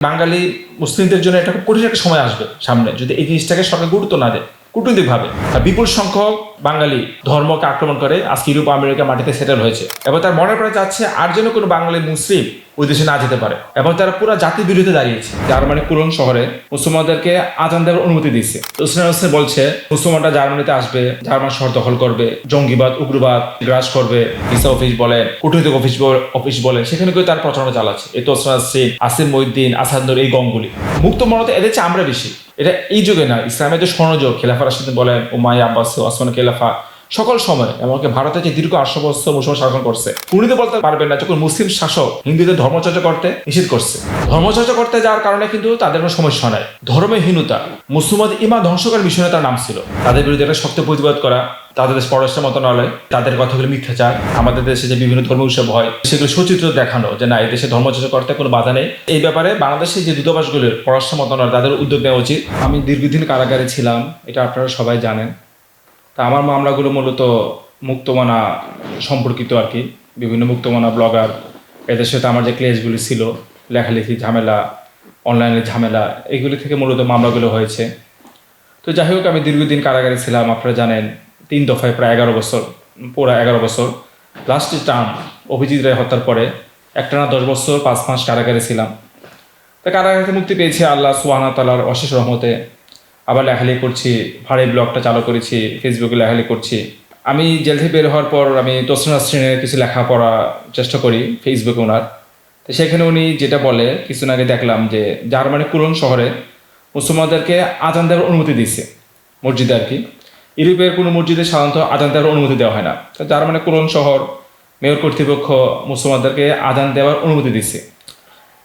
বাঙালি মুসলিমদের জন্য এটা খুব কঠিন একটা সময় আসবে সামনে, যদি এই জিনিসটাকে সরকার গুরুত্ব না দেয় কূটনৈতিকভাবে। বিপুল সংখ্যক বাঙালি ধর্মকে আক্রমণ করে আজকে ইউরোপ আমেরিকা মাটিতে সেটেল হয়েছে, এবং তার মনে করা যাচ্ছে আর যেন কোনো বাঙালি মুসলিম ওই দেশে না যেতে পারে, এবং তারা পুরো জাতির বিরুদ্ধে দাঁড়িয়েছে। জার্মানি কোলন শহরে মুসলমানদেরকে আজান দেওয়ার অনুমতি দিচ্ছে। হোসেন বলছে মুসলমানরা জার্মানিতে আসবে, জার্মান শহর দখল করবে, জঙ্গিবাদ উগ্রবাদ গ্রাস করবে, ভিসা অফিস বলেন, কূটনৈতিক অফিস বলেন, সেখানে কেউ তার প্রচারণা চালাচ্ছে। এই আসিম মহিউদ্দিন, আসাদুর, এই গঙ্গুলি মুক্ত মনতে এদের চেয়ে আমরা বেশি। এটা এই যুগে না, ইসলামের যে স্বর্ণযুগ, খেলাফা রাশিদিন বলেন, উমাইয়া আব্বাস, ওসমান খেলাফা, সকল সময় এমনকি ভারতের যে দীর্ঘ 800 বছর মুসলমান শাসন করছে, কোনদিন বলতে পারবেন না যখন মুসলিম শাসক হিন্দুদের ধর্মচর্চা করতে নিষেধ করছে। ধর্মচর্চা করতে যাওয়ার কারণে কিন্তু তাদের কোনো সমস্যা নাই। ধর্মহীনতা মুসলমানদের ইমান ধ্বংসকারী বিষয় তার নাম ছিল। তাদের বিরুদ্ধে একটা শক্ত প্রতিবাদ করা, তাদের দেশ পররাষ্ট্র মন্ত্রণালয় তাদের কথাগুলো মিথ্যাচার, আমাদের দেশে যে বিভিন্ন ধর্ম উৎসব হয় সেগুলো সচিত্র দেখানো যে না, এই দেশে ধর্মচর্চা করতে কোনো বাধা নেই। এই ব্যাপারে বাংলাদেশের যে দূতাবাসগুলোর পররাষ্ট্র মন্ত্রণালয় তাদের উদ্যোগ নেওয়া উচিত। আমি দীর্ঘদিন কারাগারে ছিলাম, এটা আপনারা সবাই জানেন। তা আমার মামলাগুলো মূলত মুক্তমানা সম্পর্কিত আর কি। বিভিন্ন মুক্তমানা ব্লগার এদের সাথে আমার যে ক্লেশগুলি ছিল, লেখালেখি ঝামেলা, অনলাইনের ঝামেলা, এগুলি থেকে মূলত মামলাগুলো হয়েছে। তো যাই হোক, আমি দীর্ঘদিন কারাগারে ছিলাম, আপনারা জানেন। 3 দফায় প্রায় 11 বছর, পুরো 11 বছর। লাস্ট টার্ম অভিজিৎ রায় হত্যার পরে একটানা 10 বছর 5 মাস কারাগারে ছিলাম। তো কারাগার থেকে মুক্তি পেয়েছি আল্লাহ সুবহানাহু ওয়া তাআলার অশেষ রহমতে। আবার লেখালেখি করছি, ভাড়ে ব্লগটা চালু করেছি, ফেসবুকে লেখালেখি করছি। আমি জেল থেকে বের হওয়ার পর আমি তোসরা শ্রেণীর কিছু লেখাপড়া চেষ্টা করি ফেসবুকে ওনার। তো সেখানে উনি যেটা বলে, কিছুদিন আগে দেখলাম যে জার্মানি কোলন শহরে মুসলমানদেরকে আজান দেওয়ার অনুমতি দিচ্ছে, মসজিদে আর কি। ইউরোপের কোনো মসজিদে সাধারণত আজান দেওয়ার অনুমতি দেওয়া হয় না। তো জার্মানি কোলন শহর মেয়র কর্তৃপক্ষ মুসলমানদেরকে আজান দেওয়ার অনুমতি দিচ্ছে।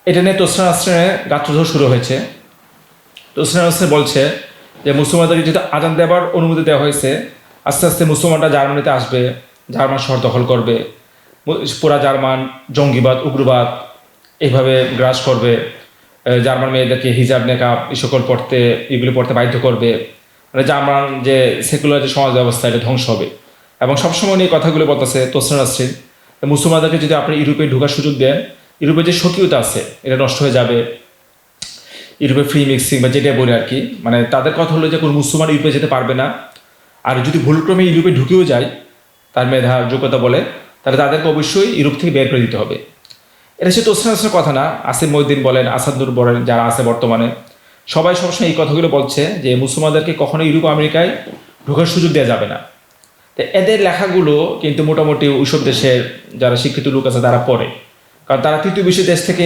এটা নিয়ে তোসরা শ্রেণীর গাত্রধর শুরু হয়েছে। তোসরা শ্রেণী বলছে যে মুসলমানদেরকে যেহেতু আজান দেওয়ার অনুমতি দেওয়া হয়েছে, আস্তে আস্তে মুসলমানরা জার্মানিতে আসবে, জার্মান শহর দখল করবে, পুরা জার্মান জঙ্গিবাদ উগ্রবাদ এইভাবে গ্রাস করবে, জার্মান মেয়েদেরকে হিজাব নেকাব এগুলি পড়তে বাধ্য করবে, মানে জার্মান যে সেকুলার যে সমাজ ব্যবস্থা এটা ধ্বংস হবে। এবং সবসময় এই কথাগুলো বলতেছে তোসরা আসছে, মুসলমানদেরকে যদি আপনি ইউরোপে ঢোকার সুযোগ দেন, ইউরোপের যে স্বকীয়তা আছে এটা নষ্ট হয়ে যাবে। ইউরোপে ফ্রি মিক্সিং বা যেটা বলে আর কি, মানে তাদের কথা হলো যে কোনো মুসলমান ইউরোপে যেতে পারবে না। আর যদি ভুলক্রমে ইউরোপে ঢুকেও যায়, তার মেধার যোগ্যতা বলে, তাহলে তাদেরকে অবশ্যই ইউরোপ থেকে বের করে দিতে হবে। এটা সে তোসরার কথা না, আসিম মহিউদ্দিন বলেন, আসাদুর বলেন, যারা আছে বর্তমানে সবাই সবসময় এই কথাগুলো বলছে যে মুসলমানদেরকে কখনো ইউরোপ আমেরিকায় ঢোকার সুযোগ দেওয়া যাবে না। তো এদের লেখাগুলো কিন্তু মোটামুটি ওইসব দেশের যারা শিক্ষিত লোক আছে তারা পড়ে, কারণ তারা তৃতীয় বিশ্ব দেশ থেকে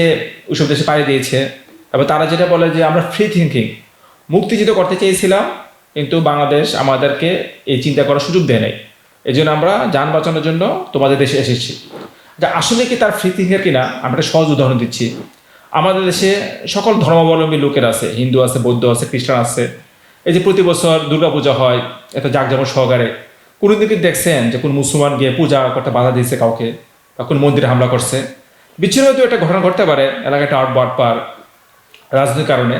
ওইসব দেশে পাড়ি দিয়েছে। এবং তারা যেটা বলে যে আমরা ফ্রি থিঙ্কিং মুক্তিযুদ্ধ করতে চেয়েছিলাম, কিন্তু বাংলাদেশ আমাদেরকে এই চিন্তা করার সুযোগ দেয় নাই, এই জন্য আমরা যান বাঁচানোর জন্য তোমাদের দেশে এসেছি। যা আসলে কি তার ফ্রি থিঙ্কার কিনা আমরা একটা সহজ উদাহরণ দিচ্ছি। আমাদের দেশে সকল ধর্মাবলম্বী লোকের আছে, হিন্দু আছে, বৌদ্ধ আছে, খ্রিস্টান আছে। এই যে প্রতি বছর দুর্গাপূজা হয় এত জাঁকজমক সহকারে, কোনো দিকে দেখছেন যে কোন মুসলমান গিয়ে পূজা করতে বাধা দিয়েছে কাউকে, বা কোন মন্দিরে হামলা করছে? বিচ্ছিন্নভাবে একটা ঘটনা ঘটতে পারে, এলাকাটা বাটপার রাজনৈতিক কারণে,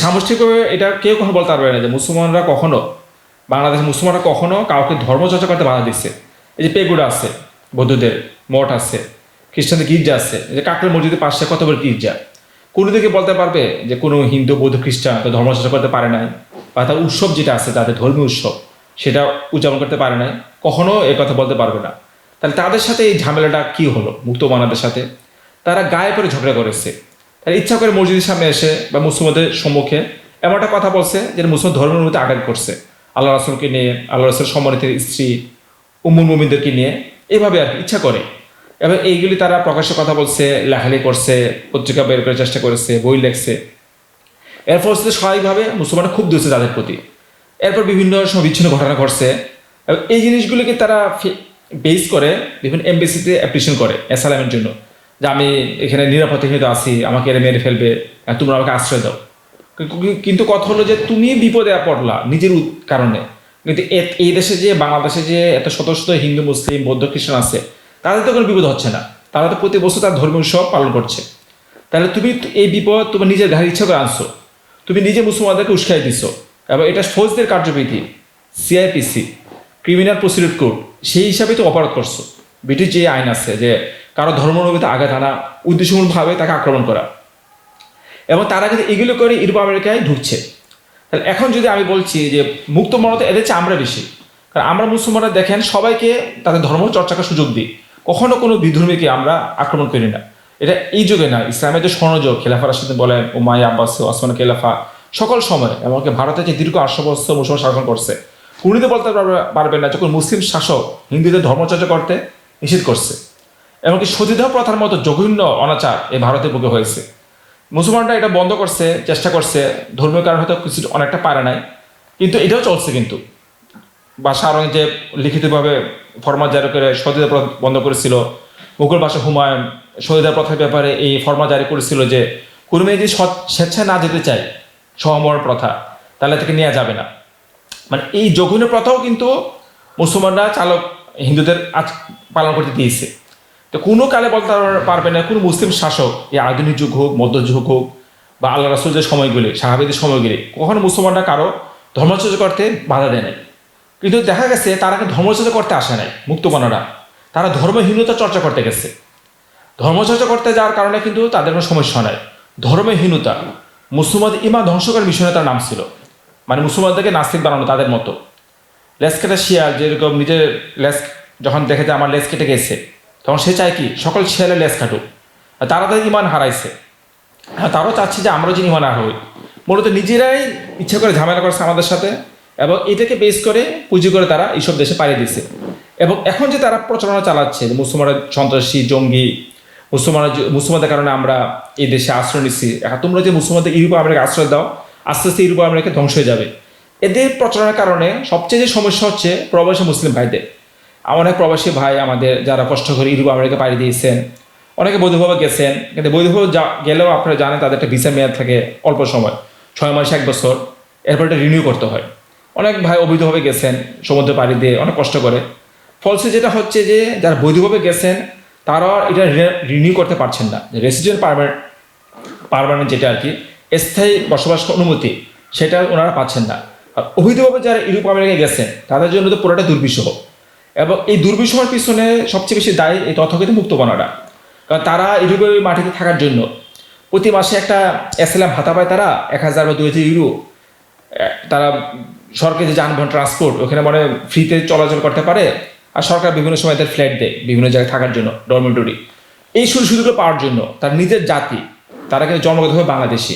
সামষ্টিকভাবে এটা কেউ কখনো বলতে পারবে না যে মুসলমানরা কখনো, বাংলাদেশের মুসলমানরা কখনো কাউকে ধর্মচর্চা করতে বাধা দিচ্ছে। এই যে পেগুড়া আছে, বৌদ্ধদের মঠ আছে, খ্রিস্টানদের গির্জা আছে, এই যে কাকরের মসজিদের পাশে কত বড় গির্জা, কোনো দিকে বলতে পারবে যে কোনো হিন্দু বৌদ্ধ খ্রিস্টান তো ধর্মচর্চা করতে পারে নাই, বা তার উৎসব যেটা আছে তাদের ধর্মীয় উৎসব সেটা উদযাপন করতে পারে নাই? কখনো এ কথা বলতে পারবে না। তাহলে তাদের সাথে এই ঝামেলাটা কি হলো? মুক্তমানাদের সাথে তারা গায়ে পরে ঝগড়া করেছে, তারা ইচ্ছা করে মসজিদের সামনে এসে বা মুসলমানদের সম্মুখে এমন একটা কথা বলছে যেটা মুসলমান ধর্মের মধ্যে আঘাত করছে, আল্লাহ রাসূলকে নিয়ে, আল্লাহ রাসূলের সম্মানিত স্ত্রী উম্মুল মুমিনদেরকে নিয়ে, এইভাবে আর কি ইচ্ছা করে। এবার এইগুলি তারা প্রকাশ্যে কথা বলছে, লেখালেখি করছে, পত্রিকা বের করার চেষ্টা করেছে, বই লেখছে। এর ফলে স্বাভাবিকভাবে মুসলমানরা খুব দিয়েছে তাদের প্রতি। এরপর বিভিন্ন সময় বিচ্ছিন্ন ঘটনা ঘটছে। এই জিনিসগুলিকে তারা বেস করে বিভিন্ন এমবেসিতে অ্যাপ্লিকেশন করে অ্যাসাইলামের জন্য, যে আমি এখানে নিরাপত্তাহীনতা আছি, আমাকে এরা মেরে ফেলবে, তোমরা আমাকে আশ্রয় দাও। কিন্তু কথা হলো যে তুমি বিপদে পড়লা নিজের কারণে, কিন্তু এই দেশে যে বাংলাদেশে যে এত শত শত হিন্দু মুসলিম বৌদ্ধ খ্রিস্টান আছে, তাদের তো কোনো বিপদ হচ্ছে না, তারা তো প্রতি বছর তার ধর্মীয় উৎসব পালন করছে। তাহলে তুমি এই বিপদ তোমার নিজের ঘাড়ে ইচ্ছা করে আনছো, তুমি নিজে মুসলমানদেরকে উস্কাই দিচ্ছ। এবং এটা ফৌজদের কার্যবিধি, সিআইপিসি, ক্রিমিনাল প্রসিডিউর কোড, সেই হিসাবে তো অপরাধ করছো। ব্রিটিশ যে আইন আছে যে কারো ধর্মনবীতে আঘাত আনা, উদ্দেশ্যমূলকভাবে তাকে আক্রমণ করা, এবং তারা কিন্তু এগুলো করে ইউরোপ আমেরিকায় ঢুকছে। তাহলে এখন যদি আমি বলছি যে মুক্ত মনতে এদের চেয়ে আমরা বেশি, কারণ আমরা মুসলমানরা দেখেন সবাইকে তাদের ধর্ম চর্চা করার সুযোগ দিই, কখনো কোনো বিধর্মীকে আমরা আক্রমণ করি না। এটা এই যুগে না, ইসলামের যে স্বর্ণযুগ, খেলাফা রাশিদ বলেন, উমাইয়া আব্বাস, ওসমান খেলাফা, সকল সময়, এমনকি ভারতে যে দীর্ঘ 800 বছর মুসলমান শাসন করছে, কোনোদিন বলতে পারবেন না যখন মুসলিম শাসক হিন্দুদের ধর্মচর্চা করতে নিষেধ করছে। এমনকি সতীদাহ প্রথার মতো জঘন্য অনাচার এই ভারতের বুকে হয়েছে। মুসলমানরা এটা বন্ধ করছে, চেষ্টা করছে, ধর্মীয় কারণ হয়তো কিছু অনেকটা পারে নাই, কিন্তু এটাও চলছে। কিন্তু বাদশাহ আওরঙ্গজেব লিখিতভাবে ফরমান জারি করে সতীদাহ প্রথা বন্ধ করেছিল। মুঘল বাদশাহ হুমায়ুন সতীদাহ প্রথার ব্যাপারে এই ফরমান জারি করেছিল যে কোনো মেয়ে যদি স্বেচ্ছায় না যেতে চায় সহমরণ প্রথা, তাহলে তাকে নেওয়া যাবে না। মানে এই জঘন্য প্রথাও কিন্তু মুসলমানরা হিন্দুদের আজ পালন করতে দিয়েছে। তো কোনো কালে বলতে পারবে না কোনো মুসলিম শাসক, এই আধুনিক যুগ হোক, মধ্যযুগ হোক, বা আল্লাহ রাসূল যে সময়গুলি, সাহাবীদের সময়গুলি, কখনো মুসলমানরা কারো ধর্মচর্চা করতে বাধা দেয় নাই। কিন্তু দেখা গেছে তারা ধর্মচর্চা করতে আসে নাই, মুক্তমনারা তারা ধর্মহীনতা চর্চা করতে গেছে। ধর্মচর্চা করতে যাওয়ার কারণে কিন্তু তাদের কোনো সমস্যা নাই। ধর্মহীনতা মুসলমানদের ইমান ধ্বংসকারী মিশনে তার নাম ছিল, মানে মুসলমানদেরকে নাস্তিক বানানো তাদের মতো। লেস কেটে শিয়াল যেরকম নিজের লেস যখন দেখে যে আমার লেস কেটে গেছে, তখন সে চায় কি সকল শিয়ালের লেস কাটুক। তারা তাদের ইমান হারাইছে, তারাও চাচ্ছে যে আমরাও যেন ইমান আর হই। মূলত নিজেরাই ইচ্ছা করে ঝামেলা করছে আমাদের সাথে, এবং এটাকে বেস করে পুঁজি করে তারা এইসব দেশে পাড়িয়ে দিচ্ছে। এবং এখন যে তারা প্রচারণা চালাচ্ছে যে মুসলমানরা সন্ত্রাসী, জঙ্গি, মুসলমানদের কারণে আমরা এই দেশে আশ্রয় নিচ্ছি, এখন তোমরা যে মুসলমানদের ইউরোপ আমেরিকা আশ্রয় দাও, আস্তে আস্তে ইউরোপ আমেরিকা ধ্বংস হয়ে যাবে। এদের প্রচারণার কারণে সবচেয়ে যে সমস্যা হচ্ছে প্রবাসী মুসলিম ভাইদের। অনেক প্রবাসী ভাই আমাদের যারা কষ্ট করে ইউরোপ আমেরিকা পাড়ি দিয়েছেন, অনেকে বৈধভাবে গেছেন, কিন্তু বৈধভাবে গেলেও আপনারা জানেন তাদের একটা ভিসা মেয়াদ থাকে অল্প সময়, 6 মাস 1 বছর, এরপর এটা রিনিউ করতে হয়। অনেক ভাই অবৈধভাবে গেছেন সমুদ্র পাড়ি দিয়ে অনেক কষ্ট করে, ফলসে যেটা হচ্ছে যে যারা বৈধভাবে গেছেন তারা এটা রিনিউ করতে পারছেন না। রেসিডেন্ট পারমানেন্ট যেটা আর কি স্থায়ী বসবাস অনুমতি, সেটা ওনারা পাচ্ছেন না। আর অবৈধভাবে যারা ইউরোপ আমেরিকায় গেছেন তাদের জন্য তো পুরোটা দুর্বিষহ, এবং এই দুর্বিষহের পিছনে সবচেয়ে বেশি দায়ী এই তথাকথিত মুক্তমনারা। কারণ তারা ইউরোপের মাটিতে থাকার জন্য প্রতি মাসে একটা অ্যাসাইলাম ভাতা পায় তারা 1000 বা 2000 ইউরো। তারা সরকারি যে যানবাহন ট্রান্সপোর্ট ওখানে মানে ফ্রিতে চলাচল করতে পারে, আর সরকার বিভিন্ন সময় তাদের ফ্ল্যাট দেয় বিভিন্ন জায়গায় থাকার জন্য, ডরমেটরি। এই সুযোগগুলো পাওয়ার জন্য তার নিজের জাতি, তারা কিন্তু জন্মগতভাবে বাংলাদেশি,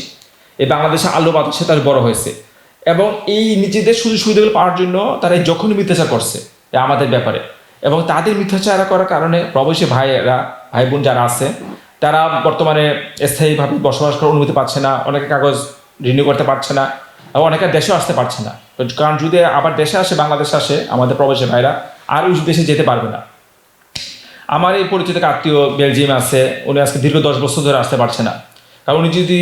এই বাংলাদেশে আলো বাতাসে তার বড় হয়েছে, এবং এই নিজেদের সুযোগ সুবিধাগুলো পাওয়ার জন্য তারা যখন মিথ্যাচার করছে আমাদের ব্যাপারে, এবং তাদের মিথ্যাচার করার কারণে প্রবাসী ভাই বোন যারা আছে তারা বর্তমানে স্থায়ীভাবে বসবাস করার অনুমতি পাচ্ছে না, অনেকে কাগজ রিনিউ করতে পারছে না, এবং অনেকে দেশেও আসতে পারছে না। কারণ যদি আবার দেশে আসে, বাংলাদেশে আসে, আমাদের প্রবাসী ভাইরা আর ওই দেশে যেতে পারবে না। আমার এই পরিচিত আত্মীয় বেলজিয়ামে আছে, উনি আজকে দীর্ঘ 10 বছর ধরে আসতে পারছে না। কারণ উনি যদি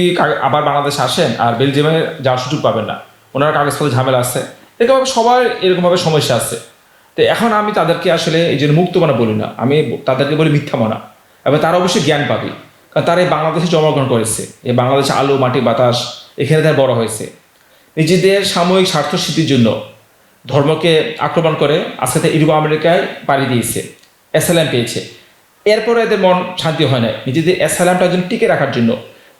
আবার বাংলাদেশে আসেন আর বেলজিয়ামে যাওয়ার সুযোগ পাবেন না, ওনার কাগজপত্র ঝামেলা আছে, এরকমভাবে সবার এরকমভাবে সমস্যা আছে। তো এখন আমি তাদেরকে আসলে এই জন্য মুক্তমনা বলি না, আমি তাদেরকে বলি মিথ্যামনা, এবং তারা অবশ্যই জ্ঞান পাবে। কারণ তারা এই বাংলাদেশে জন্মগ্রহণ করেছে, এই বাংলাদেশে আলো মাটি বাতাস, এখানে তারা বড় হয়েছে। নিজেদের সাময়িক স্বার্থ সিদ্ধির জন্য ধর্মকে আক্রমণ করে আজকে ইউরোপ আমেরিকায় পাড়ি দিয়েছে, অ্যাসাইলাম পেয়েছে। এরপরে এদের মন শান্তি হয় না, নিজেদের অ্যাসাইলামটা যেন টিকে রাখার জন্য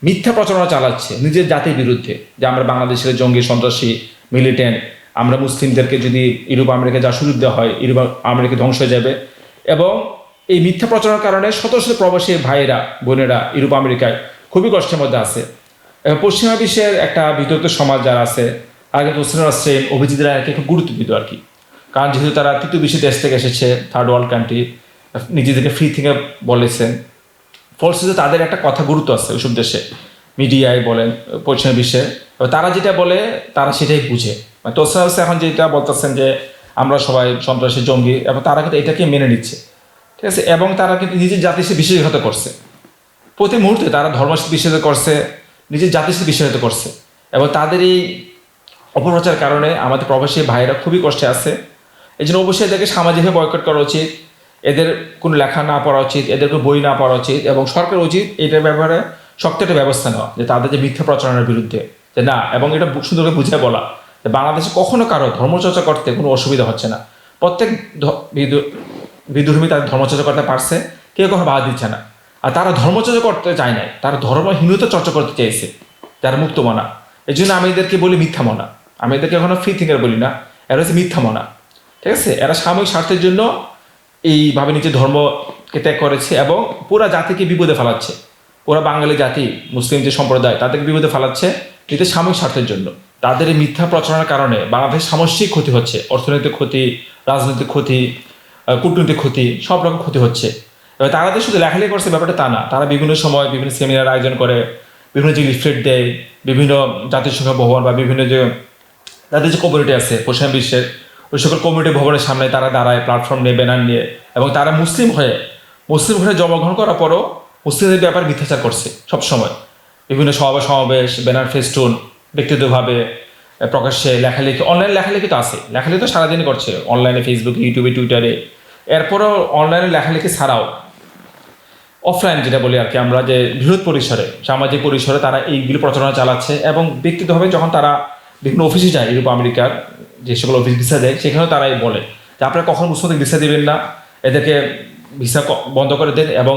মিথ্যা প্রচারণা চালাচ্ছে নিজের জাতির বিরুদ্ধে, যে আমরা বাংলাদেশের জঙ্গি, সন্ত্রাসী, মিলিটেন্ট, আমরা মুসলিমদেরকে যদি ইউরোপ আমেরিকায় যা সুযোগ দেওয়া হয় ইউরোপ আমেরিকা ধ্বংস হয়ে যাবে। এবং এই মিথ্যা প্রচারণার কারণে শত শত প্রবাসী ভাইয়েরা বোনেরা ইউরোপ আমেরিকায় খুবই কষ্টের মধ্যে আছে। এবং পশ্চিমা বিশ্বের একটা বিতর্ক সমাজ যারা আছে, আগে হোসেন আসছেন, অভিজিৎ রায়কে খুব গুরুত্ব দিত আর কি। কারণ যেহেতু তারা তৃতীয় বিশ্বের দেশ থেকে এসেছে, থার্ড ওয়ার্ল্ড কান্ট্রি, নিজেদেরকে ফ্রি থেকে বলেছেন, ফলশ্রুতিতে তাদের একটা কথা গুরুত্ব আছে ওইসব দেশে, মিডিয়ায় বলেন, পশ্চিমা বিশ্বে তারা যেটা বলে তারা সেটাই বুঝে। মানে তোসরা এখন যেটা বলতেছেন যে আমরা সবাই সন্ত্রাসী, জঙ্গি, এবং তারা কিন্তু এটাকে মেনে নিচ্ছে, ঠিক আছে। এবং তারা কিন্তু নিজের জাতির সাথে বিশ্বাসঘাত করছে, প্রতি মুহূর্তে তারা ধর্মের সাথে বিশ্বাস করছে, নিজের জাতির সাথে বিশ্বাসঘাত করছে। এবং তাদের এই অপপ্রচার কারণে আমাদের প্রবাসী ভাইয়েরা খুবই কষ্টে আছে। এই জন্য অবশ্যই এদেরকে সামাজিকভাবে বয়কট করা উচিত, এদের কোনো লেখা না পড়া উচিত, এদেরকে বই না পড়া উচিত, এবং সরকার উচিত এটার ব্যাপারে শক্ত একটা ব্যবস্থা নেওয়া, যে তাদের যে মিথ্যা প্রচারণার বিরুদ্ধে যে না, এবং এটা সুন্দরভাবে বুঝিয়ে বলা যে বাংলাদেশে কখনো কারো ধর্মচর্চা করতে কোনো অসুবিধা হচ্ছে না, প্রত্যেক বিধর্মী তাদের ধর্মচর্চা করতে পারছে, কেউ কখনো বাধা দিচ্ছে না। আর তারা ধর্মচর্চা করতে চায় না, তারা ধর্মহীনতা চর্চা করতে চাইছে। যারা মুক্ত মনা। এই জন্য আমি এদেরকে বলি মিথ্যা মনা। আমি এদেরকে এখনো ফ্রি থিঙ্কার বলি না, এরা হচ্ছে মিথ্যা মনা। ঠিক আছে, এরা সাময়িক স্বার্থের জন্য এইভাবে নিজের ধর্মকে ত্যাগ করেছে এবং পুরা জাতিকে বিপদে ফেলাচ্ছে। পুরা বাঙালি জাতি, মুসলিম যে সম্প্রদায়, তাদেরকে বিপদে ফেলাচ্ছে এতে সাময়িক স্বার্থের জন্য। তাদের এই মিথ্যা প্রচারণার কারণে বাংলাদেশ সামষ্টিক ক্ষতি হচ্ছে, অর্থনৈতিক ক্ষতি, রাজনৈতিক ক্ষতি, কূটনৈতিক ক্ষতি, সব রকম ক্ষতি হচ্ছে। এবার তারা যে শুধু লেখালেখি করছে ব্যাপারটা তা না, তারা বিভিন্ন সময় বিভিন্ন সেমিনার আয়োজন করে, বিভিন্ন যে লিফলেট দেয়, বিভিন্ন জাতিসংঘ ভবন বা বিভিন্ন যে তাদের যে কমিউনিটি আছে পশ্চিম বিশ্বের, ওই সকল কমিউনিটি ভবনের সামনে তারা দাঁড়ায়, প্ল্যাটফর্ম নিয়ে, ব্যানার নিয়ে, এবং তারা মুসলিম হয়ে জন্মগ্রহণ করার পরও মুসলিমদের ব্যাপারে মিথ্যাচার করছে সবসময়। বিভিন্ন সমাবেশ, ব্যানার, ফেস্টুন, ব্যক্তিগতভাবে প্রকাশ্যে লেখালেখি, অনলাইন লেখালেখি তো আছে, লেখালেখি তো সারাদিনই করছে অনলাইনে, ফেসবুকে, ইউটিউবে, টুইটারে। এরপরও অনলাইনে লেখালেখি ছাড়াও অফলাইন যেটা বলি আর কি আমরা, যে বৃহৎ পরিসরে, সামাজিক পরিসরে তারা এইগুলি প্রচারণা চালাচ্ছে। এবং ব্যক্তিগতভাবে যখন তারা বিভিন্ন অফিসে যায়, ইউরোপ আমেরিকার যে সকল অফিস ভিসা দেয়, সেখানেও তারাই বলে যে আপনারা কখন মুসলিমদের ভিসা দেবেন না, এদেরকে ভিসা বন্ধ করে দেন, এবং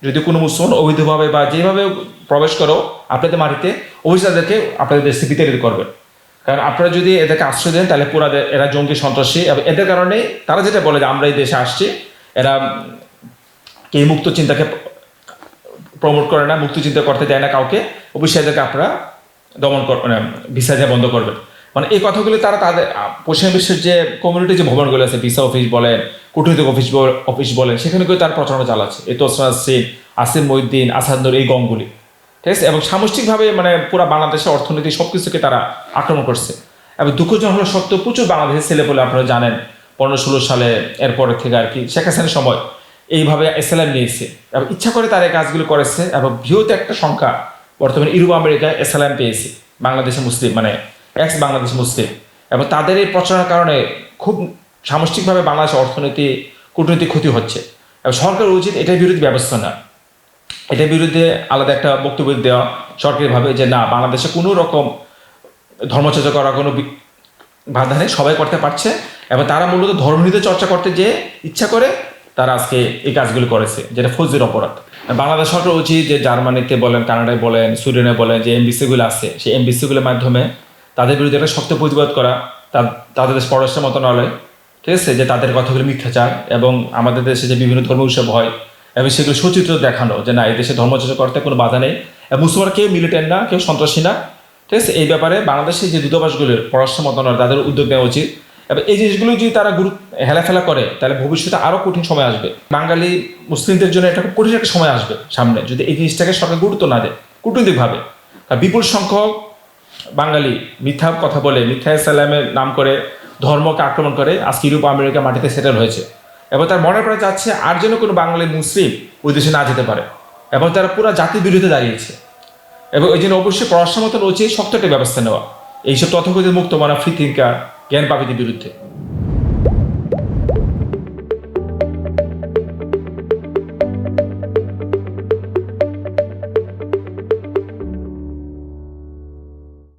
যদি কোনো মুসলমান অবৈধভাবে বা যেভাবে প্রবেশ করো আপনাদের মাটিতে, অবশ্যই তাদেরকে আপনাদের দেশে বিতাড়িত করবেন। কারণ আপনারা যদি এদেরকে আশ্রয় দেন তাহলে পুরা এরা জঙ্গি, সন্ত্রাসী, এবং এদের কারণে তারা যেটা বলে যে আমরা এই দেশে আসছি, এরা কে মুক্ত চিন্তাকে প্রমোট করে না, মুক্ত চিন্তা করতে দেয় না কাউকে, অবশ্যই এদেরকে আপনারা দমন মানে ভিসা দেওয়া বন্ধ করবেন। মানে এই কথাগুলি তারা তাদের পশ্চিম বিশ্বের যে কমিউনিটি যে ভবনগুলো আছে, ভিসা অফিস বলেন, কূটনৈতিক অফিস বলেন, সেখানে করে তার প্রচারণা চালাচ্ছে। এই তোসরাত সিং, আসিম মহিউদ্দিন, আসাদুর, এই গঙ্গুলি। ঠিক আছে, এবং সামষ্টিকভাবে মানে পুরো বাংলাদেশের অর্থনীতি সব কিছুকে তারা আক্রমণ করছে। এবং দুঃখজনক হলো সত্য, প্রচুর বাংলাদেশের ছেলে বলে আপনারা জানেন 15-16 সালে এরপরে থেকে আর কি শেখ হাসিনার সময় এইভাবে এসএলএম নিয়েছে এবং ইচ্ছা করে তারা এই কাজগুলো করেছে। এবং বৃহৎ একটা সংখ্যা বর্তমানে ইউরোপ আমেরিকায় এসএলএম পেয়েছে বাংলাদেশের মুসলিম, মানে এক্স বাংলাদেশ মুসলিম। এবং তাদের এই প্রচারের কারণে খুব সামষ্টিকভাবে বাংলাদেশের অর্থনীতি, কূটনৈতিক ক্ষতি হচ্ছে। এবং সরকারের উচিত এটার বিরুদ্ধে ব্যবস্থা না, এটার বিরুদ্ধে আলাদা একটা বক্তব্য দেওয়া সরকারিভাবে, যে না, বাংলাদেশে কোনো রকম ধর্মচর্চা করার কোনো বাধা নেই, সবাই করতে পারছে। এবং তারা মূলত ধর্মনীতি চর্চা করতে যে ইচ্ছা করে তারা আজকে এই কাজগুলো করেছে, যেটা ফৌজদারি অপরাধ। বাংলাদেশ সরকার উচিত যে জার্মানিতে বলেন, কানাডায় বলেন, সুইডেনে বলেন, যে এমবিসিগুলো আছে, সেই এমবিসিগুলোর মাধ্যমে তাদের বিরুদ্ধে একটা শক্ত প্রতিবাদ করা, তাদের দেশ পররাষ্ট্র মন্ত্রণালয়, ঠিক আছে, যে তাদের কথাগুলো মিথ্যাচার, এবং আমাদের দেশে যে বিভিন্ন ধর্ম উৎসব হয় এবং সেগুলো সচিত্র দেখানো যে না, এই দেশে ধর্মচর্চা করতে কোনো বাধা নেই, মুসলমান কেউ মিলিটেন্ট না, কেউ সন্ত্রাসী না। ঠিক আছে, এই ব্যাপারে বাংলাদেশের যে দূতাবাসগুলোর পররাষ্ট্র মন্ত্রণালয়, তাদের উদ্যোগ নেওয়া উচিত। এবং এই জিনিসগুলো যদি তারা হেলাফেলা করে তাহলে ভবিষ্যতে আরও কঠিন সময় আসবে, বাঙালি মুসলিমদের জন্য এটা খুব কঠিন একটা সময় আসবে সামনে, যদি এই জিনিসটাকে সরকার গুরুত্ব না দেয় কূটনৈতিকভাবে। বিপুল সংখ্যক বাঙালি মিথ্যা কথা বলে, মিথ্যা ইসলামের নাম করে ধর্মকে আক্রমণ করে আজকে ইউরোপ আমেরিকা মাটিতে সেটেল হয়েছে। এবং তার মনের পরে যাচ্ছে আর যেন কোনো বাঙালি মুসলিম ওই দেশে না যেতে পারে, এবং তারা পুরো জাতির বিরুদ্ধে দাঁড়িয়েছে। এবং এই জন্য অবশ্যই পড়াশোনা মতো উচিত শক্ত একটা ব্যবস্থা নেওয়া এইসব তথাকথিত মুক্ত মানা ফ্রি থিঙ্কার, জ্ঞান পাপীদের বিরুদ্ধে।